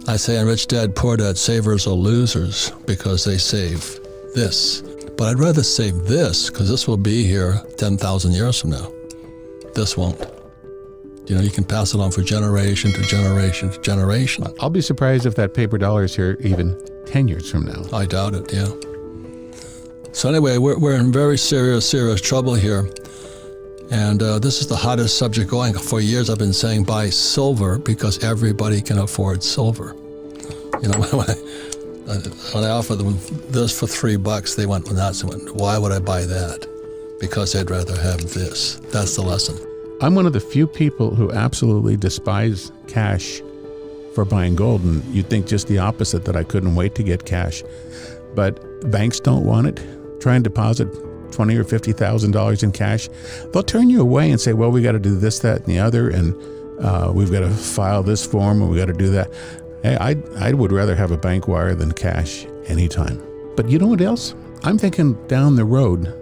I say in Rich Dad, Poor Dad, savers are losers because they save this. But I'd rather save this because this will be here 10,000 years from now. This won't. You can pass it on for generation to generation to generation. I'll be surprised if that paper dollar is here even 10 years from now. I doubt it, yeah. So anyway, we're in very serious trouble here. And this is the hottest subject going. For years I've been saying buy silver because everybody can afford silver. When I offered them this for $3, they went nuts and went, why would I buy that? Because they'd rather have this. That's the lesson. I'm one of the few people who absolutely despise cash for buying gold, and you'd think just the opposite, that I couldn't wait to get cash. But banks don't want it. Try and deposit $20,000 or $50,000 in cash. They'll turn you away and say, well, we got to do this, that, and the other, and we've got to file this form, and we got to do that. Hey, I would rather have a bank wire than cash anytime. But you know what else? I'm thinking down the road.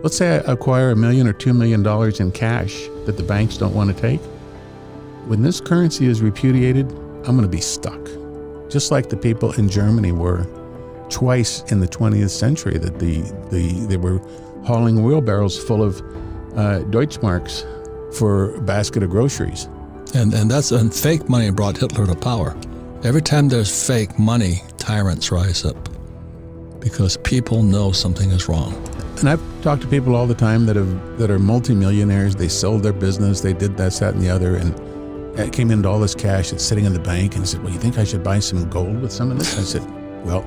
Let's say I acquire $1 million or $2 million in cash that the banks don't want to take. When this currency is repudiated, I'm going to be stuck. Just like the people in Germany were twice in the 20th century, that they were hauling wheelbarrows full of Deutschmarks for a basket of groceries. And fake money brought Hitler to power. Every time there's fake money, tyrants rise up because people know something is wrong. And I've talked to people all the time that are multimillionaires. They sold their business, they did this, that, and the other, and it came into all this cash that's sitting in the bank, and said, well, you think I should buy some gold with some of this? I said, well,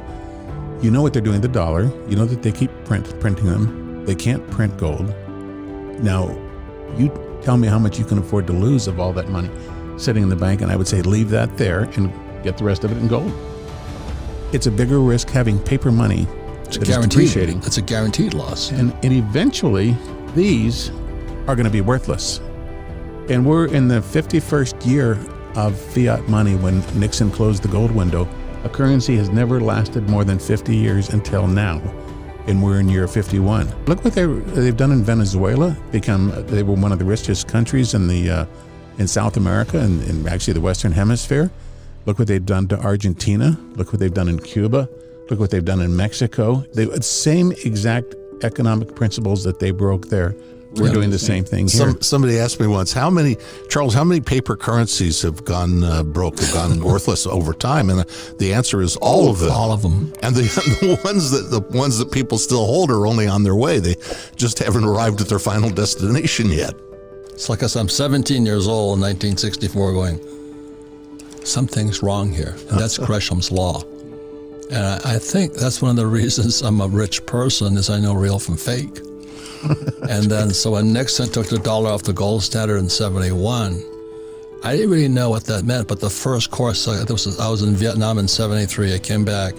you know what they're doing, the dollar. You know that they keep printing them. They can't print gold. Now, you tell me how much you can afford to lose of all that money sitting in the bank, and I would say leave that there and get the rest of it in gold. It's a bigger risk having paper money. It's guaranteed. It's a guaranteed loss. And eventually, these are going to be worthless. And we're in the 51st year of fiat money when Nixon closed the gold window. A currency has never lasted more than 50 years until now. And we're in year 51. Look what they've done in Venezuela. They were one of the richest countries in South America and actually the Western Hemisphere. Look what they've done to Argentina. Look what they've done in Cuba. Look what they've done in Mexico. The same exact economic principles that they broke there. We're doing the same thing here. Somebody asked me once, how many paper currencies have gone broke, have gone worthless over time? And the answer is all of them. All of them. And the ones that people still hold are only on their way. They just haven't arrived at their final destination yet. It's like I'm 17 years old in 1964 going, something's wrong here. And that's Gresham's law. And I think that's one of the reasons I'm a rich person is I know real from fake. And then so when Nixon took the dollar off the gold standard in 71, I didn't really know what that meant, but the first course, I was in Vietnam in 73, I came back.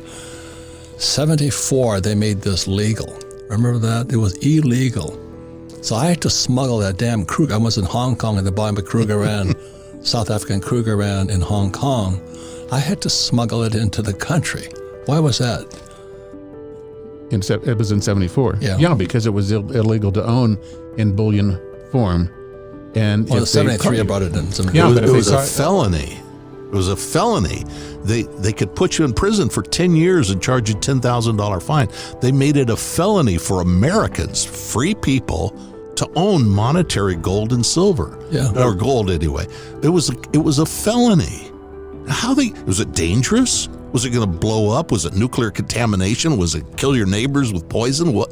74, they made this legal. Remember that? It was illegal. So I had to smuggle that damn Kruger. I was in Hong Kong at the bottom of Krugerrand, South African Krugerrand in Hong Kong. I had to smuggle it into the country. Why was that? It was in 74. Yeah, because it was illegal to own in bullion form. And well, in 73, I brought it in. It was a felony. It was a felony. They could put you in prison for 10 years and charge you $10,000 fine. They made it a felony for Americans, free people, to own monetary gold and silver. Or gold anyway. It was a felony. Was it dangerous? Was it going to blow up? Was it nuclear contamination? Was it kill your neighbors with poison? What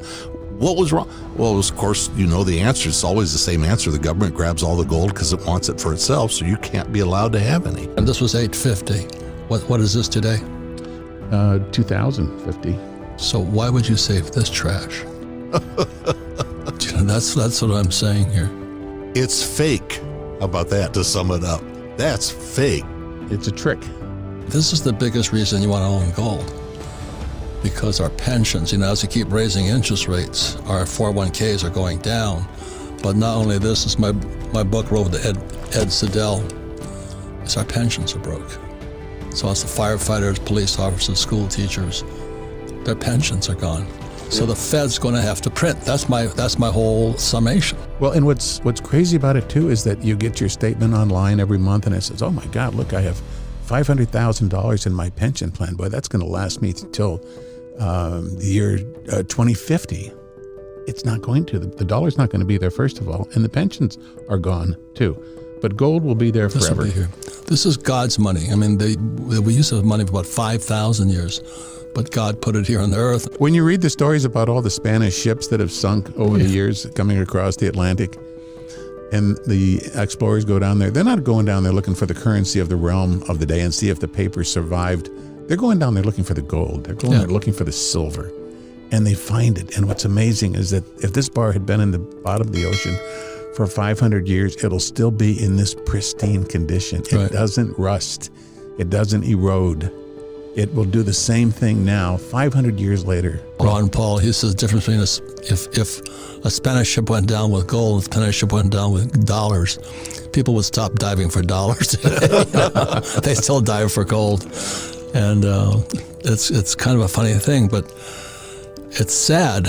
was wrong? Well, of course, you know the answer. It's always the same answer. The government grabs all the gold because it wants it for itself, so you can't be allowed to have any. And this was $850. What is this today? $2,050. So why would you save this trash? That's what I'm saying here. It's fake. How about that, to sum it up? That's fake. It's a trick. This is the biggest reason you want to own gold. Because our pensions, as we keep raising interest rates, our 401ks are going down. But not only this, is my book wrote with Ed Siddell, is our pensions are broke. So it's the firefighters, police officers, school teachers, their pensions are gone. So the Fed's going to have to print. That's my whole summation. Well, and what's crazy about it too is that you get your statement online every month and it says, oh my God, look, I have $500,000 in my pension plan. Boy, that's going to last me till the year 2050. It's not going to. The dollar's not going to be there, first of all, and the pensions are gone too. But gold will be there forever. This will be here. This is God's money. I mean, we used to have money for about 5,000 years, but God put it here on the earth. When you read the stories about all the Spanish ships that have sunk over the years coming across the Atlantic, and the explorers go down there, they're not going down there looking for the currency of the realm of the day and see if the paper survived. They're going down there looking for the gold. They're going there looking for the silver. And they find it. And what's amazing is that if this bar had been in the bottom of the ocean for 500 years, it'll still be in this pristine condition. It doesn't rust. It doesn't erode. It will do the same thing now, 500 years later. Ron Paul, he says the difference between if a Spanish ship went down with gold and a Spanish ship went down with dollars, people would stop diving for dollars. They still dive for gold. And it's kind of a funny thing, but it's sad